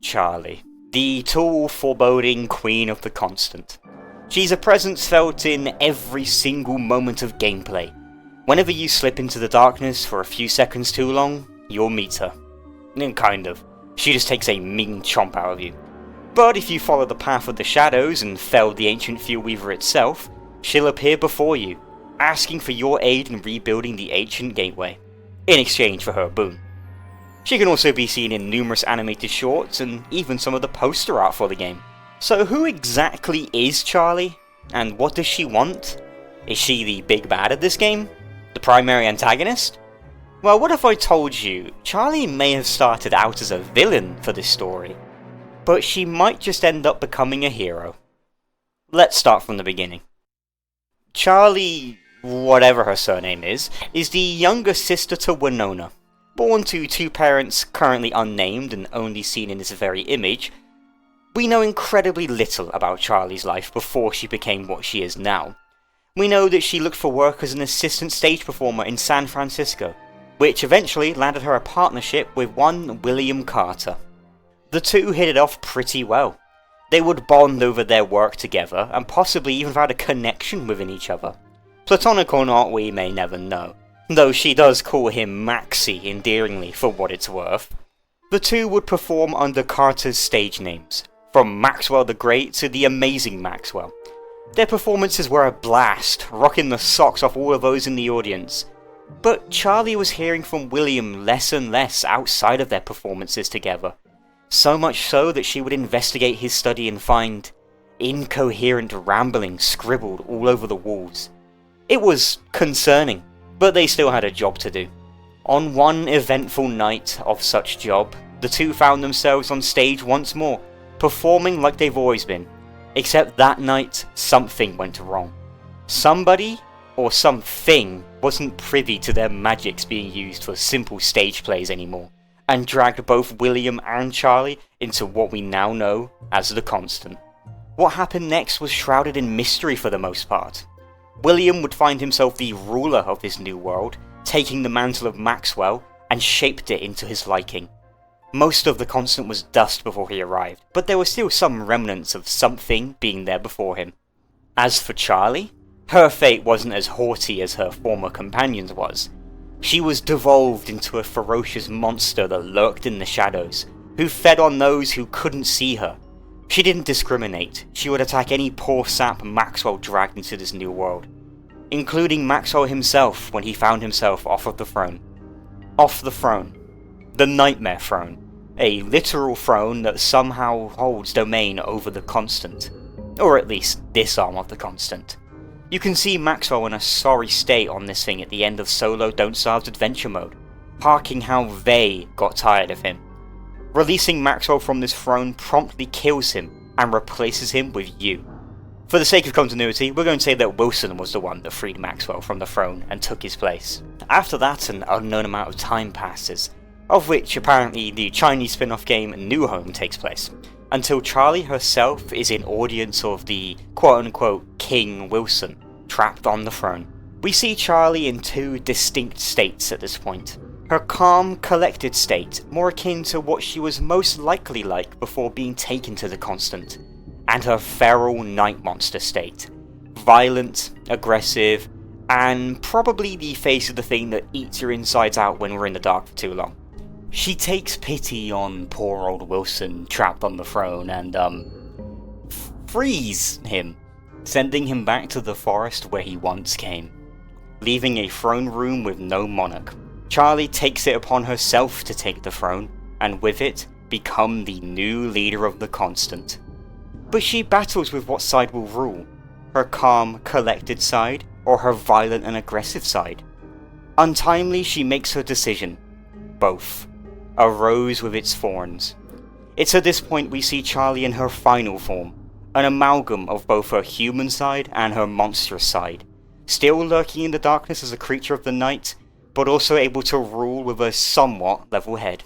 Charlie, the tall, foreboding queen of the constant. She's a presence felt in every single moment of gameplay. Whenever you slip into the darkness for a few seconds too long, you'll meet her. Kind of. She just takes a mean chomp out of you. But if you follow the path of the shadows and fell the ancient Fuel Weaver itself, she'll appear before you, asking for your aid in rebuilding the ancient gateway, in exchange for her boon. She can also be seen in numerous animated shorts and even some of the poster art for the game. So who exactly is Charlie, and what does she want? Is she the big bad of this game? The primary antagonist? Well, what if I told you Charlie may have started out as a villain for this story, but she might just end up becoming a hero? Let's start from the beginning. Charlie, whatever her surname is the younger sister to Winona. Born to two parents currently unnamed and only seen in this very image, we know incredibly little about Charlie's life before she became what she is now. We know that she looked for work as an assistant stage performer in San Francisco, which eventually landed her a partnership with one William Carter. The two hit it off pretty well. They would bond over their work together and possibly even have had a connection within each other. Platonic or not, we may never know, though she does call him Maxie endearingly for what it's worth. The two would perform under Carter's stage names, from Maxwell the Great to the Amazing Maxwell. Their performances were a blast, rocking the socks off all of those in the audience. But Charlie was hearing from William less and less outside of their performances together. So much so that she would investigate his study and find incoherent rambling scribbled all over the walls. It was concerning, but they still had a job to do. On one eventful night of such job, the two found themselves on stage once more, performing like they've always been. Except that night, something went wrong. Somebody, or something, wasn't privy to their magics being used for simple stage plays anymore, and dragged both William and Charlie into what we now know as the Constant. What happened next was shrouded in mystery for the most part. William would find himself the ruler of this new world, taking the mantle of Maxwell and shaped it into his liking. Most of the Constant was dust before he arrived, but there were still some remnants of something being there before him. As for Charlie, her fate wasn't as haughty as her former companions was. She was devolved into a ferocious monster that lurked in the shadows, who fed on those who couldn't see her. She didn't discriminate. She would attack any poor sap Maxwell dragged into this new world, including Maxwell himself when he found himself off of the throne. Off the throne. The Nightmare Throne. A literal throne that somehow holds domain over the Constant. Or at least this arm of the Constant. You can see Maxwell in a sorry state on this thing at the end of Solo Don't Starve's adventure mode, harking how they got tired of him. Releasing Maxwell from this throne promptly kills him and replaces him with you. For the sake of continuity, we're going to say that Wilson was the one that freed Maxwell from the throne and took his place. After that, an unknown amount of time passes, of which apparently the Chinese spin-off game New Home takes place, until Charlie herself is in audience of the quote-unquote King Wilson, trapped on the throne. We see Charlie in two distinct states at this point. Her calm, collected state, more akin to what she was most likely like before being taken to the Constant, and her feral night monster state. Violent, aggressive, and probably the face of the thing that eats your insides out when we're in the dark for too long. She takes pity on poor old Wilson trapped on the throne and, frees him, sending him back to the forest where he once came, leaving a throne room with no monarch. Charlie takes it upon herself to take the throne, and with it, become the new leader of the Constant. But she battles with what side will rule, her calm, collected side, or her violent and aggressive side. Untimely, she makes her decision. Both. A rose with its thorns. It's at this point we see Charlie in her final form, an amalgam of both her human side and her monstrous side, still lurking in the darkness as a creature of the night, but also able to rule with a somewhat level head.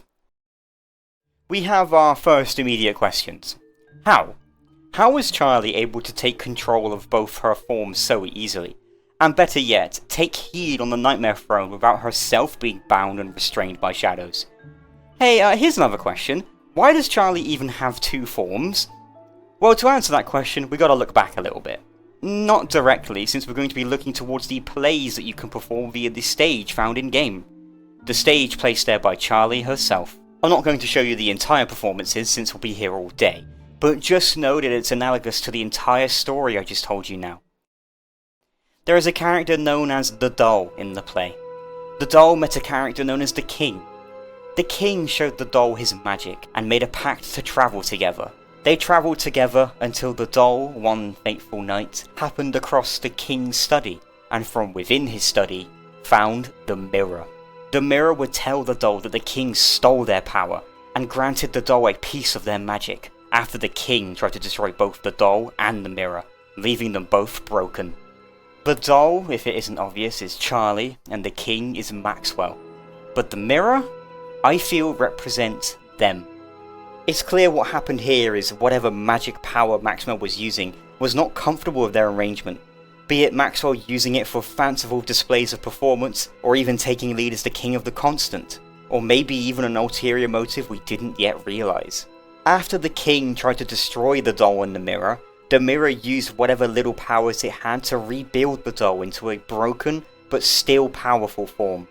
We have our first immediate questions. How? How was Charlie able to take control of both her forms so easily? And better yet, take heed on the Nightmare Throne without herself being bound and restrained by shadows? Hey, here's another question. Why does Charlie even have two forms? Well, to answer that question, we gotta look back a little bit. Not directly, since we're going to be looking towards the plays that you can perform via the stage found in-game. The stage placed there by Charlie herself. I'm not going to show you the entire performances since we'll be here all day, but just know that it's analogous to the entire story I just told you now. There is a character known as the Doll in the play. The Doll met a character known as the King. The King showed the Doll his magic and made a pact to travel together. They travelled together until the Doll, one fateful night, happened across the King's study, and from within his study, found the mirror. The mirror would tell the Doll that the King stole their power, and granted the Doll a piece of their magic, after the King tried to destroy both the Doll and the mirror, leaving them both broken. The Doll, if it isn't obvious, is Charlie, and the King is Maxwell. But the mirror, I feel, represents them. It's clear what happened here is whatever magic power Maxwell was using was not comfortable with their arrangement, be it Maxwell using it for fanciful displays of performance, or even taking lead as the King of the Constant, or maybe even an ulterior motive we didn't yet realise. After the King tried to destroy the Doll and the mirror used whatever little powers it had to rebuild the Doll into a broken but still powerful form.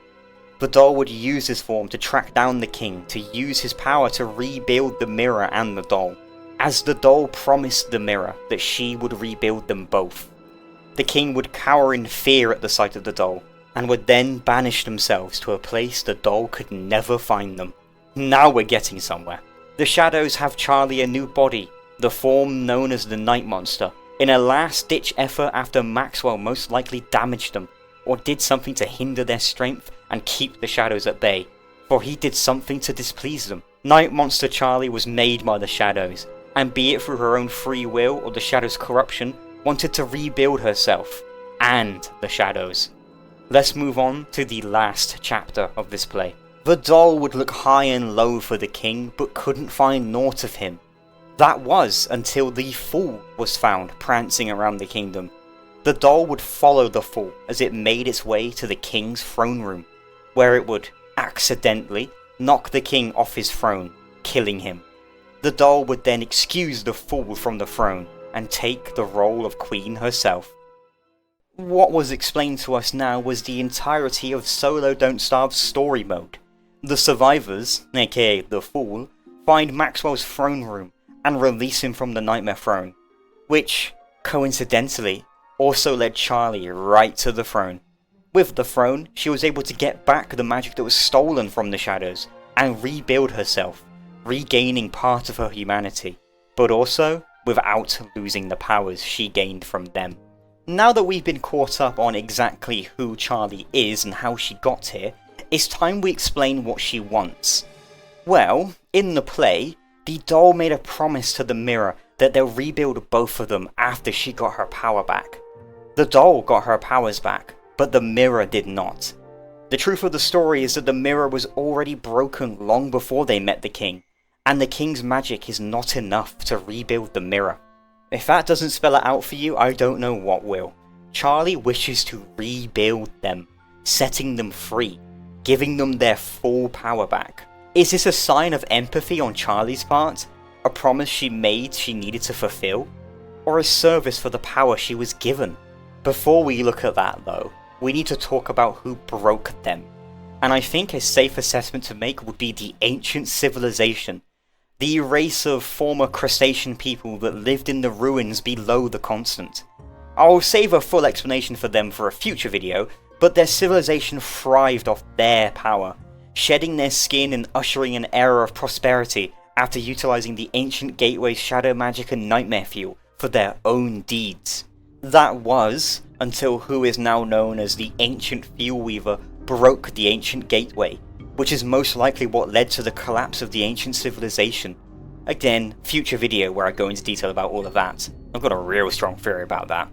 The Doll would use this form to track down the King, to use his power to rebuild the mirror and the Doll, as the Doll promised the mirror that she would rebuild them both. The King would cower in fear at the sight of the Doll, and would then banish themselves to a place the Doll could never find them. Now we're getting somewhere. The Shadows have Charlie a new body, the form known as the Night Monster, in a last-ditch effort after Maxwell most likely damaged them, or did something to hinder their strength and keep the Shadows at bay, for he did something to displease them. Night Monster Charlie was made by the Shadows, and be it through her own free will or the Shadows' corruption, wanted to rebuild herself, and the Shadows. Let's move on to the last chapter of this play. The Doll would look high and low for the King, but couldn't find naught of him. That was until the Fool was found prancing around the kingdom. The Doll would follow the Fool as it made its way to the King's throne room, where it would, accidentally, knock the King off his throne, killing him. The Doll would then excuse the Fool from the throne, and take the role of Queen herself. What was explained to us now was the entirety of Solo Don't Starve's story mode. The survivors, aka the Fool, find Maxwell's throne room, and release him from the Nightmare Throne, which, coincidentally, also led Charlie right to the throne. With the throne, she was able to get back the magic that was stolen from the Shadows, and rebuild herself, regaining part of her humanity, but also without losing the powers she gained from them. Now that we've been caught up on exactly who Charlie is and how she got here, it's time we explain what she wants. Well, in the play, the Doll made a promise to the mirror that they'll rebuild both of them after she got her power back. The Doll got her powers back, but the mirror did not. The truth of the story is that the mirror was already broken long before they met the King, and the King's magic is not enough to rebuild the mirror. If that doesn't spell it out for you, I don't know what will. Charlie wishes to rebuild them, setting them free, giving them their full power back. Is this a sign of empathy on Charlie's part? A promise she made she needed to fulfill? Or a service for the power she was given? Before we look at that though, we need to talk about who broke them. And I think a safe assessment to make would be the ancient civilization. The race of former crustacean people that lived in the ruins below the Constant. I'll save a full explanation for them for a future video, but their civilization thrived off their power, shedding their skin and ushering an era of prosperity after utilising the ancient gateway's shadow magic and nightmare fuel for their own deeds. That was until who is now known as the Ancient Fuel Weaver broke the ancient gateway, which is most likely what led to the collapse of the ancient civilization. Again, future video where I go into detail about all of that. I've got a real strong theory about that.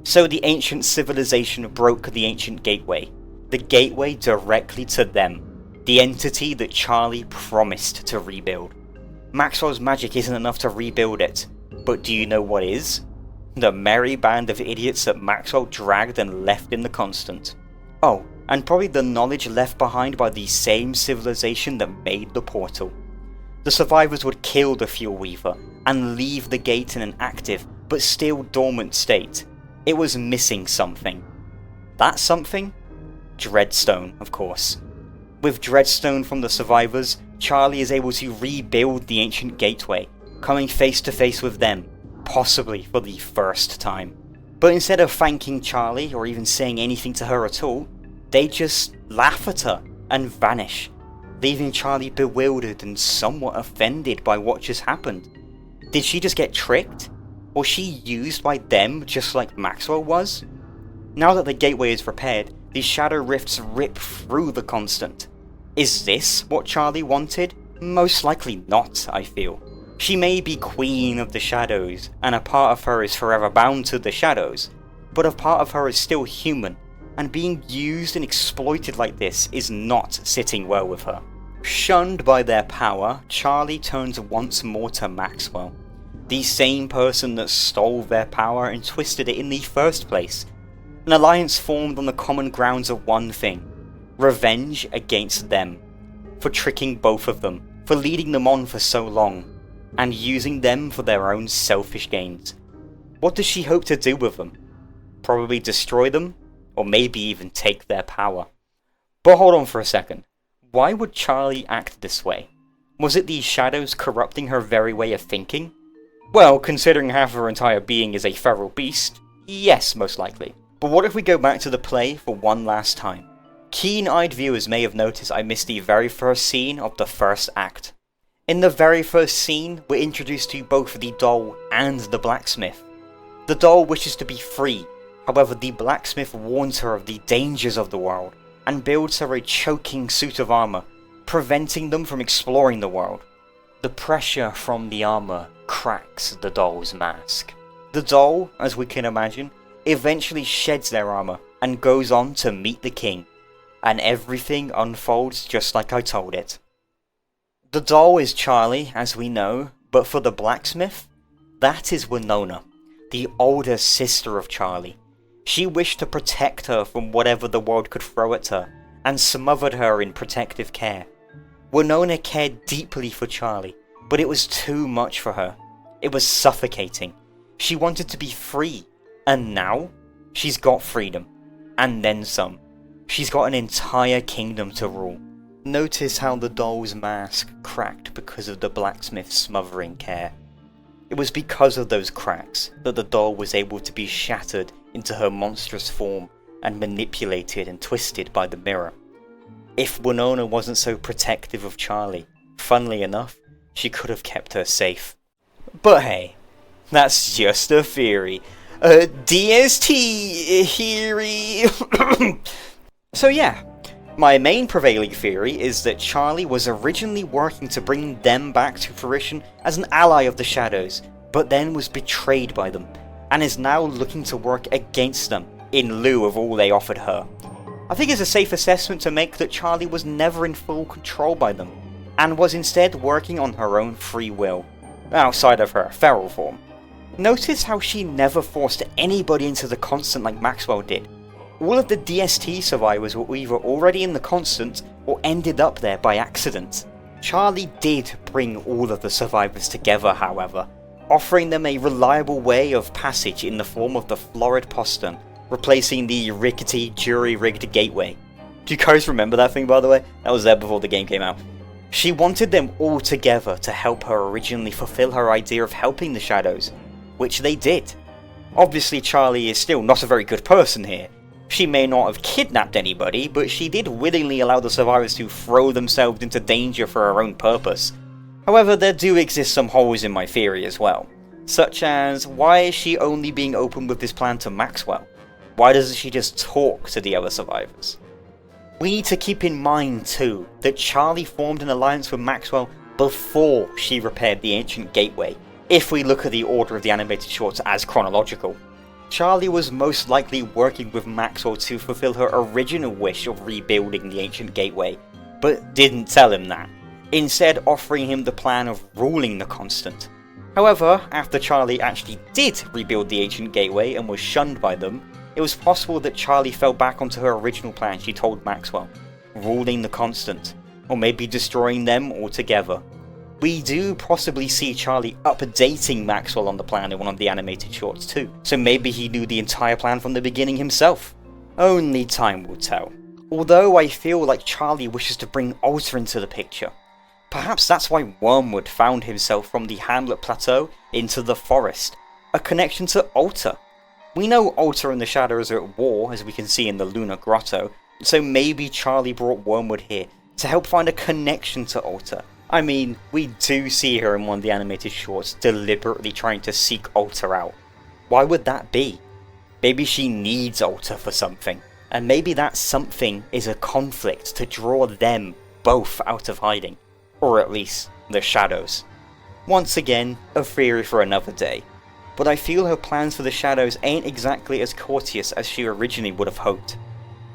So the ancient civilization broke the ancient gateway. The gateway directly to them. The entity that Charlie promised to rebuild. Maxwell's magic isn't enough to rebuild it, but do you know what is? The merry band of idiots that Maxwell dragged and left in the Constant. Oh, and probably the knowledge left behind by the same civilization that made the portal. The survivors would kill the Fuel Weaver and leave the gate in an active but still dormant state. It was missing something. That something? Dreadstone, of course. With Dreadstone from the survivors, Charlie is able to rebuild the ancient gateway, coming face to face with them, possibly for the first time. But instead of thanking Charlie or even saying anything to her at all, they just laugh at her and vanish, leaving Charlie bewildered and somewhat offended by what just happened. Did she just get tricked? Was she used by them just like Maxwell was? Now that the gateway is repaired, the shadow rifts rip through the constant. Is this what Charlie wanted? Most likely not, I feel. She may be queen of the shadows, and a part of her is forever bound to the shadows, but a part of her is still human, and being used and exploited like this is not sitting well with her. Shunned by their power, Charlie turns once more to Maxwell, the same person that stole their power and twisted it in the first place. An alliance formed on the common grounds of one thing: revenge against them, for tricking both of them, for leading them on for so long, and using them for their own selfish gains. What does she hope to do with them? Probably destroy them, or maybe even take their power. But hold on for a second. Why would Charlie act this way? Was it the shadows corrupting her very way of thinking? Well, considering half of her entire being is a feral beast, yes, most likely. But what if we go back to the play for one last time? Keen-eyed viewers may have noticed I missed the very first scene of the first act. In the very first scene, we're introduced to both the doll and the blacksmith. The doll wishes to be free, however the blacksmith warns her of the dangers of the world, and builds her a choking suit of armour, preventing them from exploring the world. The pressure from the armour cracks the doll's mask. The doll, as we can imagine, eventually sheds their armour and goes on to meet the king, and everything unfolds just like I told it. The doll is Charlie, as we know, but for the blacksmith, that is Winona, the older sister of Charlie. She wished to protect her from whatever the world could throw at her, and smothered her in protective care. Winona cared deeply for Charlie, but it was too much for her. It was suffocating. She wanted to be free, and now, she's got freedom, and then some. She's got an entire kingdom to rule. Notice how the doll's mask cracked because of the blacksmith's smothering care. It was because of those cracks that the doll was able to be shattered into her monstrous form and manipulated and twisted by the mirror. If Winona wasn't so protective of Charlie, funnily enough, she could have kept her safe. But hey, that's just a theory. DST theory. So yeah, my main prevailing theory is that Charlie was originally working to bring them back to fruition as an ally of the shadows, but then was betrayed by them, and is now looking to work against them in lieu of all they offered her. I think it's a safe assessment to make that Charlie was never in full control by them, and was instead working on her own free will, outside of her feral form. Notice how she never forced anybody into the constant like Maxwell did. All of the DST survivors were either already in the constant or ended up there by accident. Charlie did bring all of the survivors together, however, offering them a reliable way of passage in the form of the florid postern, replacing the rickety, jury-rigged gateway. Do you guys remember that thing, by the way? That was there before the game came out. She wanted them all together to help her originally fulfill her idea of helping the shadows, which they did. Obviously, Charlie is still not a very good person here. She may not have kidnapped anybody, but she did willingly allow the survivors to throw themselves into danger for her own purpose. However, there do exist some holes in my theory as well, such as, why is she only being open with this plan to Maxwell? Why doesn't she just talk to the other survivors? We need to keep in mind too, that Charlie formed an alliance with Maxwell before she repaired the ancient gateway, if we look at the order of the animated shorts as chronological. Charlie was most likely working with Maxwell to fulfill her original wish of rebuilding the ancient gateway, but didn't tell him that, instead offering him the plan of ruling the constant. However, after Charlie actually did rebuild the ancient gateway and was shunned by them, it was possible that Charlie fell back onto her original plan she told Maxwell, ruling the constant, or maybe destroying them altogether. We do possibly see Charlie updating Maxwell on the plan in one of the animated shorts too, so maybe he knew the entire plan from the beginning himself. Only time will tell. Although I feel like Charlie wishes to bring Alter into the picture. Perhaps that's why Wormwood found himself from the Hamlet Plateau into the forest, a connection to Alter. We know Alter and the Shadows are at war, as we can see in the Lunar Grotto, so maybe Charlie brought Wormwood here to help find a connection to Alter. I mean, we do see her in one of the animated shorts deliberately trying to seek Alter out. Why would that be? Maybe she needs Alter for something, and maybe that something is a conflict to draw them both out of hiding. Or at least, the Shadows. Once again, a theory for another day, but I feel her plans for the Shadows ain't exactly as courteous as she originally would have hoped.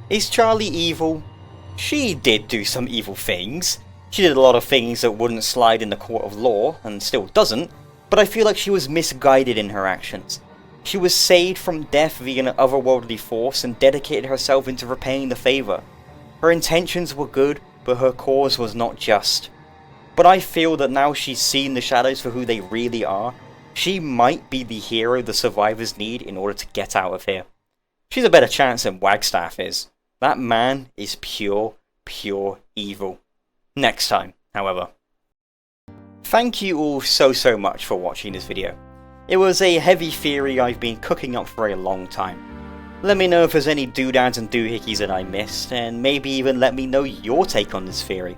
Is Charlie evil? She did do some evil things. She did a lot of things that wouldn't slide in the court of law, and still doesn't, but I feel like she was misguided in her actions. She was saved from death via an otherworldly force and dedicated herself into repaying the favour. Her intentions were good, but her cause was not just. But I feel that now she's seen the Shadows for who they really are, she might be the hero the survivors need in order to get out of here. She's a better chance than Wagstaff is. That man is pure evil. Next time, however. Thank you all so much for watching this video. It was a heavy theory I've been cooking up for a long time. Let me know if there's any doodads and doohickeys that I missed, and maybe even let me know your take on this theory.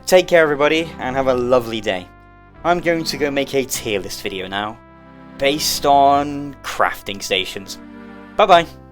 Take care everybody, and have a lovely day. I'm going to go make a tier list video now, based on crafting stations. Bye bye.